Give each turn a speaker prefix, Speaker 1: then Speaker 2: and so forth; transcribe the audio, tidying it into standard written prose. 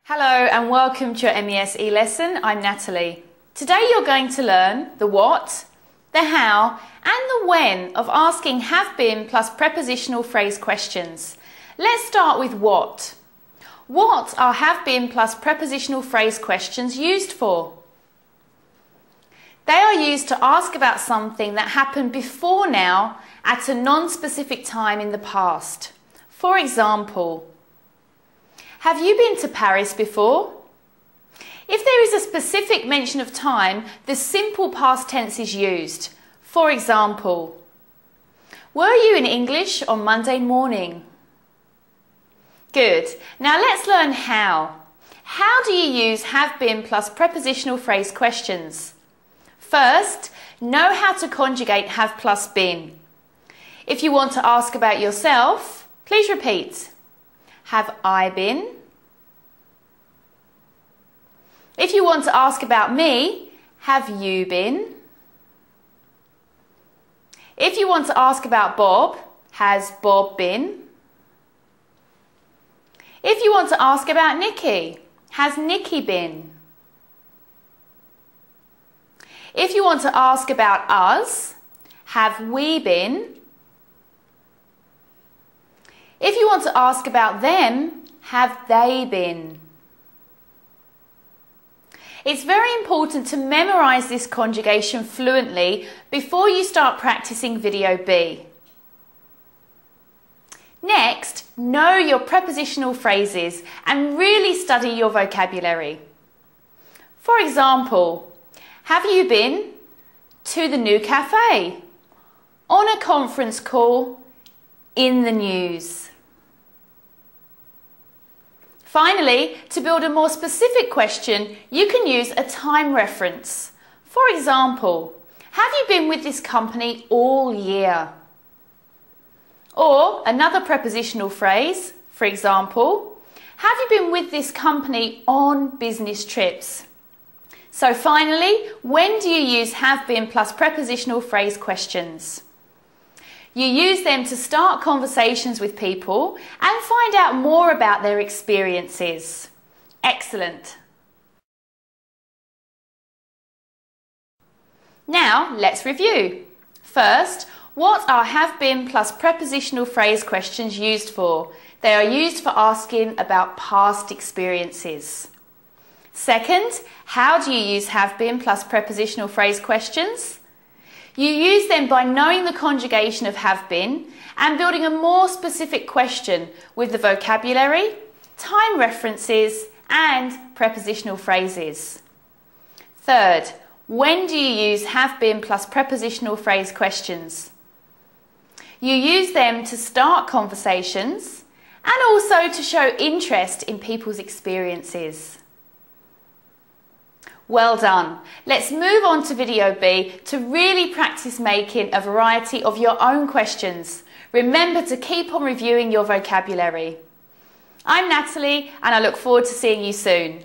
Speaker 1: Hello and welcome to your MES e-lesson. I'm Natalie. Today you're going to learn the what, the how and the when of asking have been plus prepositional phrase questions. Let's start with what. What are have been plus prepositional phrase questions used for? They are used to ask about something that happened before now at a non-specific time in the past. For example, have you been to Paris before? If there is a specific mention of time, the simple past tense is used. For example, were you in English on Monday morning? Good. Now let's learn how. How do you use have been plus prepositional phrase questions? First, know how to conjugate have plus been. If you want to ask about yourself, please repeat. Have I been? If you want to ask about me, have you been? If you want to ask about Bob, has Bob been? If you want to ask about Nikki, has Nikki been? If you want to ask about us, have we been? If you want to ask about them, have they been? It's very important to memorize this conjugation fluently before you start practicing video B. Next, know your prepositional phrases and really study your vocabulary. For example, have you been to the new cafe? On a conference call? In the news? Finally, to build a more specific question, you can use a time reference. For example, have you been with this company all year? Or another prepositional phrase, for example, have you been with this company on business trips? So finally, when do you use have been plus prepositional phrase questions? You use them to start conversations with people and find out more about their experiences. Excellent. Now, let's review. First, what are have been plus prepositional phrase questions used for? They are used for asking about past experiences. Second, how do you use have been plus prepositional phrase questions? You use them by knowing the conjugation of have been and building a more specific question with the vocabulary, time references and prepositional phrases. Third, when do you use have been plus prepositional phrase questions? You use them to start conversations and also to show interest in people's experiences. Well done. Let's move on to video B to really practice making a variety of your own questions. Remember to keep on reviewing your vocabulary. I'm Natalie and I look forward to seeing you soon.